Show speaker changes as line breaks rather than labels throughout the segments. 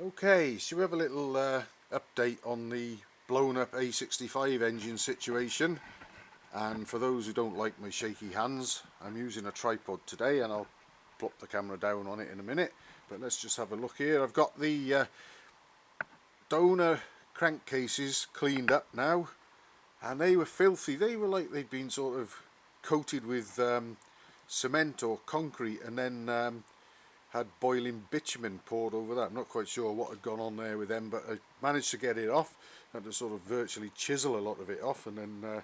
Okay, should we have a little update on the blown up A65 engine situation? And for those who don't like my shaky hands, I'm using a tripod today and I'll plop the camera down on it in a minute. But let's just have a look here. I've got the donor crankcases cleaned up now, and they were filthy. They were like they'd been sort of coated with cement or concrete and then had boiling bitumen poured over that. I'm not quite sure what had gone on there with them, but I managed to get it off. Had to sort of virtually chisel a lot of it off and then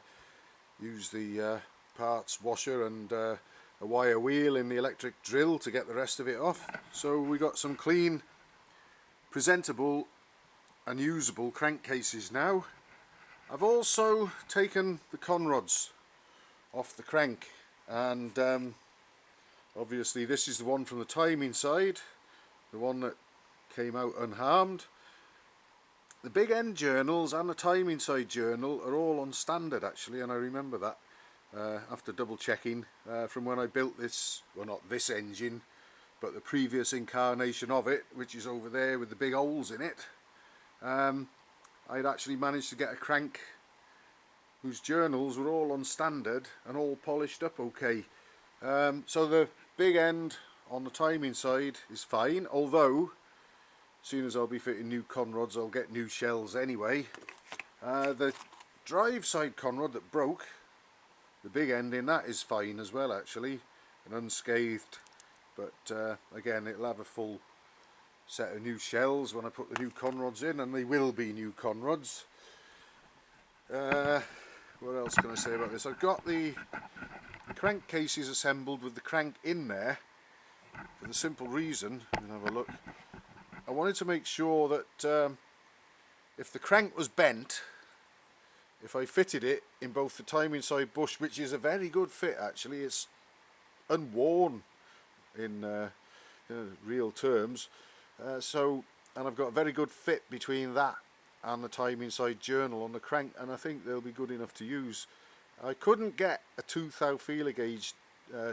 use the parts washer and a wire wheel in the electric drill to get the rest of it off. So we got some clean, presentable and usable crankcases now. I've also taken the conrods off the crank, and obviously this is the one from the timing side, the one that came out unharmed. The big end journals and the timing side journal are all on standard actually, and I remember that after double checking from when I built this, well not this engine, but the previous incarnation of it, which is over there with the big holes in it. I'd actually managed to get a crank whose journals were all on standard and all polished up okay. So the big end on the timing side is fine, although as soon as I'll be fitting new conrods I'll get new shells anyway. The drive side conrod that broke, the big end in that is fine as well actually and unscathed, but again it'll have a full set of new shells when I put the new conrods in, and they will be new conrods. What else can I say about this? I've got the crankcases assembled with the crank in there for the simple reason, you can have a look, I wanted to make sure that if the crank was bent, if I fitted it in both the timing side bush, which is a very good fit actually, it's unworn in real terms, and I've got a very good fit between that and the timing side journal on the crank, and I think they'll be good enough to use. I couldn't get a 2 thou feeler gauge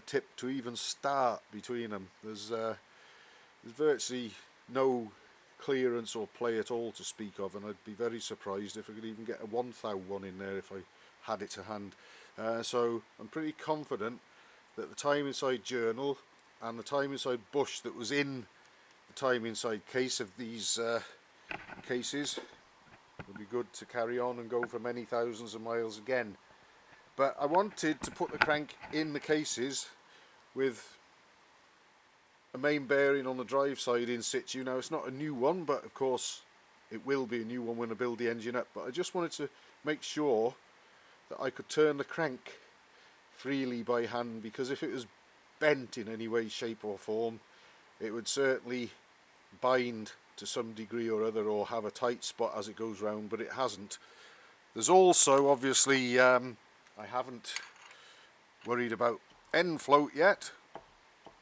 tip to even start between them. There's virtually no clearance or play at all to speak of, and I'd be very surprised if I could even get a 1 thou one in there if I had it to hand. So I'm pretty confident that the timing side journal and the timing side bush that was in the timing side case of these cases would be good to carry on and go for many thousands of miles again. But I wanted to put the crank in the cases with a main bearing on the drive side in situ. Now it's not a new one, but of course it will be a new one when I build the engine up, but I just wanted to make sure that I could turn the crank freely by hand, because if it was bent in any way, shape or form, it would certainly bind to some degree or other or have a tight spot as it goes round, but it hasn't. There's also obviously I haven't worried about end float yet.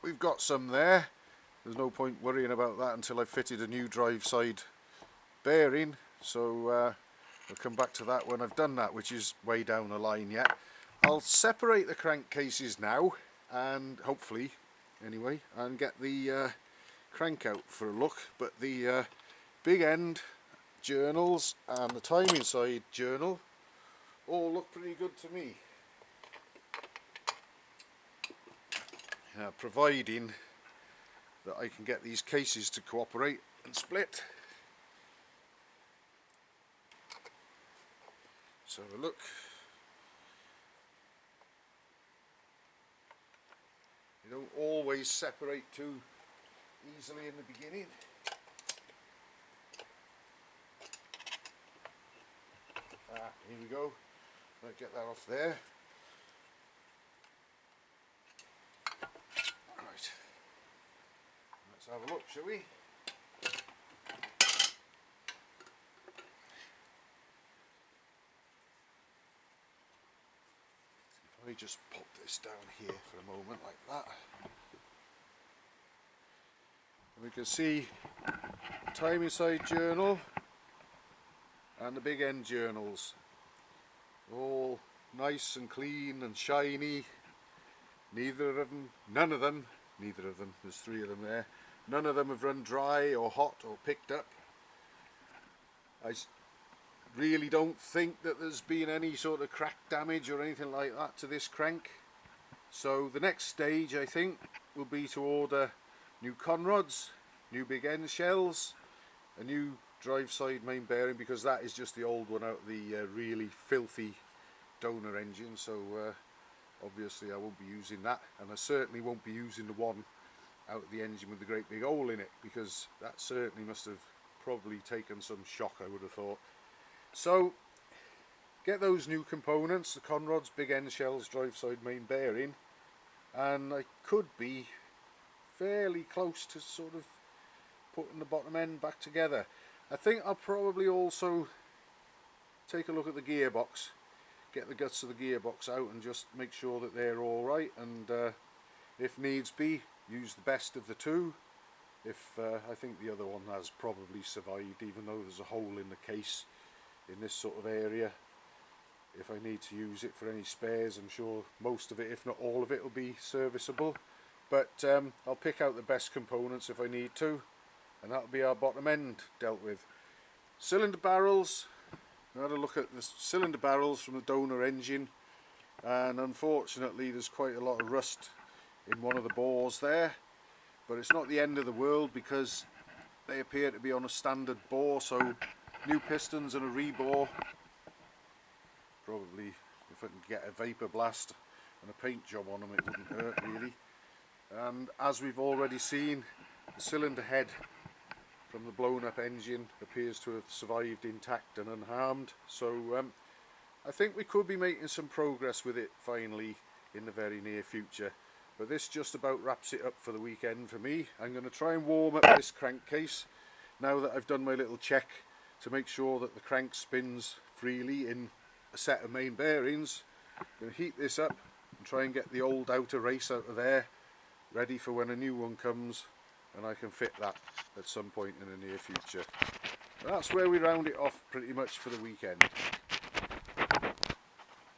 We've got some there. There's no point worrying about that until I've fitted a new drive side bearing, so I'll come back to that when I've done that, which is way down the line yet. I'll separate the crankcases now, and hopefully anyway, and get the crank out for a look, but the big end journals and the timing side journal all look pretty good to me, providing that I can get these cases to cooperate and split. So have a look. You don't always separate too easily in the beginning. Here we go. Might get that off there. Right. Let's have a look, shall we? If I just pop this down here for a moment like that. And we can see the timing side journal and the big end journals all nice and clean and shiny. Neither of them, there's 3 of them there, None of them have run dry or hot or picked up. I really don't think that there's been any sort of crack damage or anything like that to this crank. So the next stage, I think, will be to order new conrods, new big end shells, a new drive side main bearing, because that is just the old one out of the really filthy donor engine. So obviously I won't be using that, and I certainly won't be using the one out of the engine with the great big hole in it, because that certainly must have probably taken some shock, I would have thought. So get those new components, the conrods, big end shells, drive side main bearing, and I could be fairly close to sort of putting the bottom end back together. I think I'll probably also take a look at the gearbox, get the guts of the gearbox out and just make sure that they're all right, and if needs be, use the best of the two. If I think the other one has probably survived, even though there's a hole in the case in this sort of area. If I need to use it for any spares, I'm sure most of it, if not all of it, will be serviceable. But I'll pick out the best components if I need to, and that'll be our bottom end dealt with. Cylinder barrels. I had a look at the cylinder barrels from the donor engine, and unfortunately there's quite a lot of rust in one of the bores there, but it's not the end of the world because they appear to be on a standard bore. So new pistons and a rebore, probably if I can get a vapor blast and a paint job on them, it wouldn't hurt really. And as we've already seen, the cylinder head from the blown up engine appears to have survived intact and unharmed. So I think we could be making some progress with it finally in the very near future. But this just about wraps it up for the weekend for me. I'm going to try and warm up this crankcase now that I've done my little check to make sure that the crank spins freely in a set of main bearings. I'm going to heat this up and try and get the old outer race out of there, ready for when a new one comes and I can fit that at some point in the near future. That's where we round it off pretty much for the weekend.